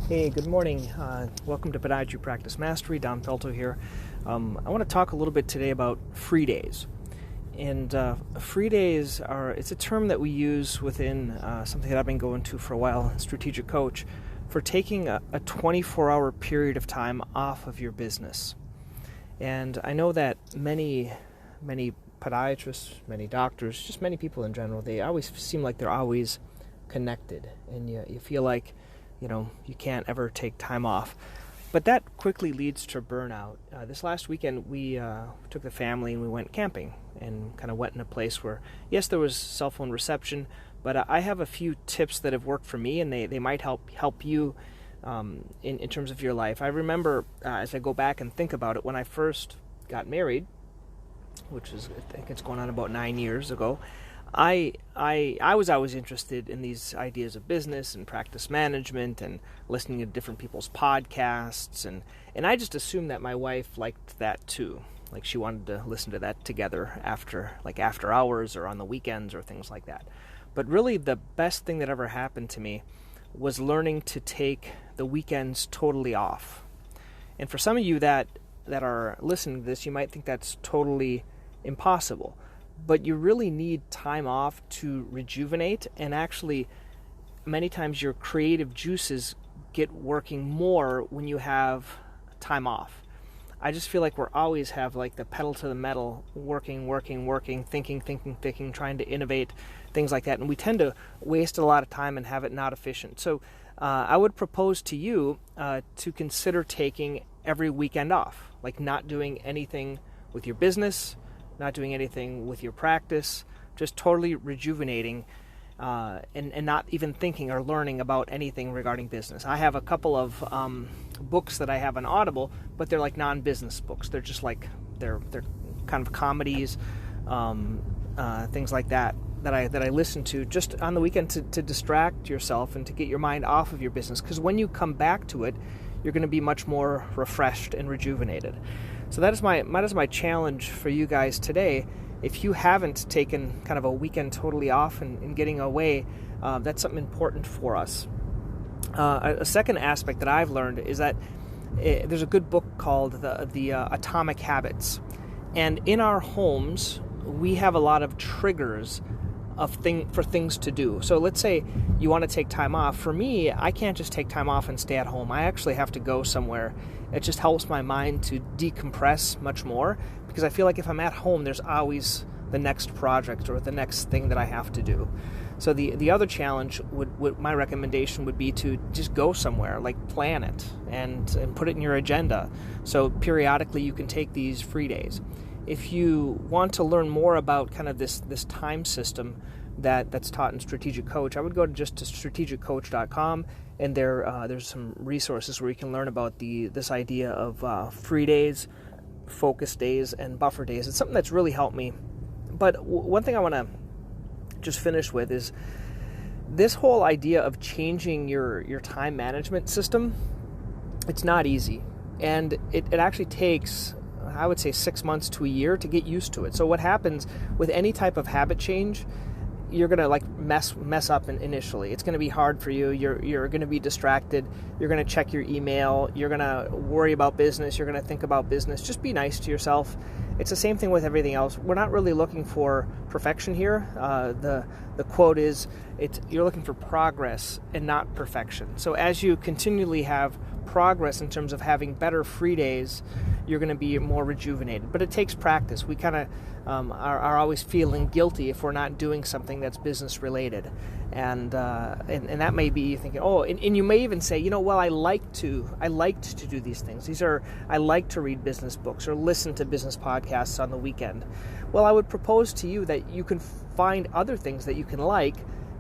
Hey, good morning. Welcome to Podiatry Practice Mastery. Don Pelto here. I want to talk a little bit today about free days. And free days it's a term that we use within something that I've been going to for a while, Strategic Coach, for taking a 24-hour period of time off of your business. And I know that many podiatrists, many doctors, just many people in general, they always seem like they're always connected. And you feel like you can't ever take time off. But that quickly leads to burnout. This last weekend, we took the family and we went camping and kind of went in a place where, yes, there was cell phone reception, but I have a few tips that have worked for me, and they might help you in terms of your life. I remember, as I go back and think about it, when I first got married, which is, I think it's going on about 9 years ago, I was always interested in these ideas of business and practice management and listening to different people's podcasts, and I just assumed that my wife liked that too. Like she wanted to listen to that together after hours or on the weekends or things like that. But really the best thing that ever happened to me was learning to take the weekends totally off. And for some of you that are listening to this, you might think that's totally impossible. But you really need time off to rejuvenate, and actually many times your creative juices get working more when you have time off. I just feel like we're always have like the pedal to the metal, working, thinking, trying to innovate, things like that. And we tend to waste a lot of time and have it not efficient. So I would propose to you to consider taking every weekend off, like not doing anything with your business, not doing anything with your practice, just totally rejuvenating and not even thinking or learning about anything regarding business. I have a couple of books that I have on Audible, but they're like non-business books. They're just like, they're kind of comedies, things like that I listen to just on the weekend to distract yourself and to get your mind off of your business. Because when you come back to it, you're going to be much more refreshed and rejuvenated. So that is my challenge for you guys today. If you haven't taken kind of a weekend totally off and getting away, that's something important for us. A second aspect that I've learned is that there's a good book called the Atomic Habits. And in our homes, we have a lot of triggers for things to do. So let's say you want to take time off. For me, I can't just take time off and stay at home. I actually have to go somewhere. It just helps my mind to decompress much more, because I feel like if I'm at home, there's always the next project or the next thing that I have to do. So the other challenge my recommendation would be to just go somewhere, like plan it and put it in your agenda. So periodically you can take these free days. If you want to learn more about kind of this time system that's taught in Strategic Coach, I would go to strategiccoach.com, and there's some resources where you can learn about this idea of free days, focus days, and buffer days. It's something that's really helped me. But one thing I want to just finish with is this whole idea of changing your time management system. It's not easy, and it actually takes, I would say, 6 months to a year to get used to it. So what happens with any type of habit change, you're going to like mess up initially. It's going to be hard for you. You're going to be distracted. You're going to check your email. You're going to worry about business. You're going to think about business. Just be nice to yourself. It's the same thing with everything else. We're not really looking for perfection here. The quote is, you're looking for progress and not perfection. So as you continually have progress in terms of having better free days, you're going to be more rejuvenated. But it takes practice. We kind of are always feeling guilty if we're not doing something that's business related, and that may be you thinking, and you may even say, well, I liked to do these things. I like to read business books or listen to business podcasts on the weekend. Well, I would propose to you that you can find other things that you can like,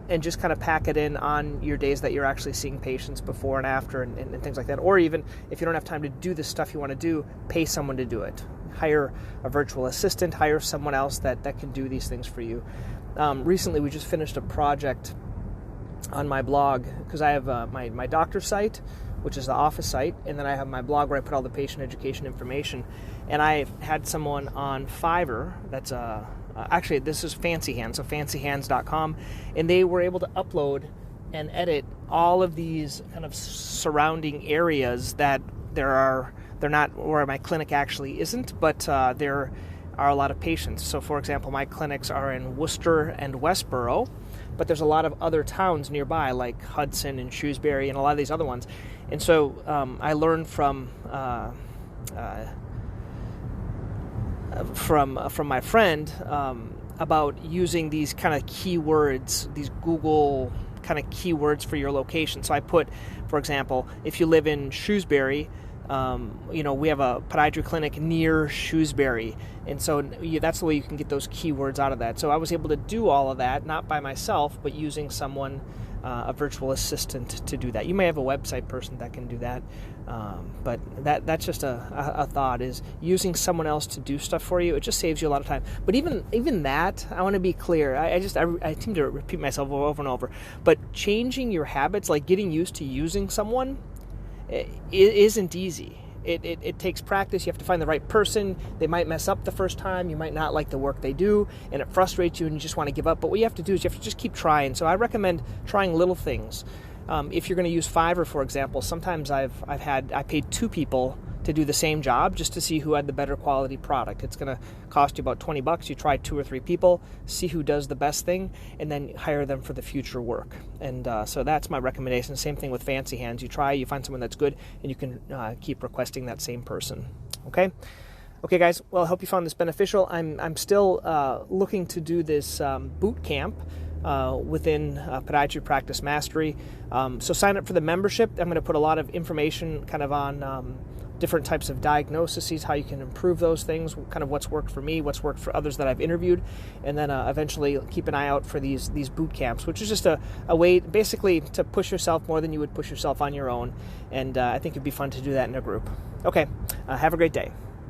and just kind of pack it in on your days that you're actually seeing patients before and after and things like that. Or even if you don't have time to do the stuff you want to do, pay someone to do it. Hire a virtual assistant, hire someone else that can do these things for you. Recently, we just finished a project on my blog, because I have my doctor's site, which is the office site, and then I have my blog where I put all the patient education information. And I had someone on Fiverr that's actually, this is Fancy Hands, so fancyhands.com, and they were able to upload and edit all of these kind of surrounding areas that they're not where my clinic actually isn't, but there are a lot of patients. So, for example, my clinics are in Worcester and Westboro, but there's a lot of other towns nearby, like Hudson and Shrewsbury and a lot of these other ones. And so I learned from my friend about using these kind of keywords, these Google kind of keywords for your location. So I put, for example, if you live in Shrewsbury, we have a podiatry clinic near Shrewsbury, and so that's the way you can get those keywords out of that. So I was able to do all of that, not by myself, but using someone, a virtual assistant, to do that. You may have a website person that can do that, but that's just a thought, is using someone else to do stuff for you. It just saves you a lot of time. But even that, I want to be clear. I seem to repeat myself over and over. But changing your habits, like getting used to using someone, it isn't easy. It takes practice. You have to find the right person. They might mess up the first time. You might not like the work they do, and it frustrates you, and you just want to give up. But what you have to do is you have to just keep trying. So I recommend trying little things. If you're going to use Fiverr, for example, sometimes I paid 2 people to do the same job just to see who had the better quality product. It's going to cost you about $20. You try 2 or 3 people, see who does the best thing, and then hire them for the future work. And so that's my recommendation. Same thing with Fancy Hands. You find someone that's good, and you can keep requesting that same person. Okay, guys. Well, I hope you found this beneficial. I'm still looking to do this boot camp within Podiatry Practice Mastery. So sign up for the membership. I'm going to put a lot of information kind of on different types of diagnoses, how you can improve those things, kind of what's worked for me, what's worked for others that I've interviewed, and then eventually keep an eye out for these boot camps, which is just a way basically to push yourself more than you would push yourself on your own, and I think it'd be fun to do that in a group. Okay, have a great day.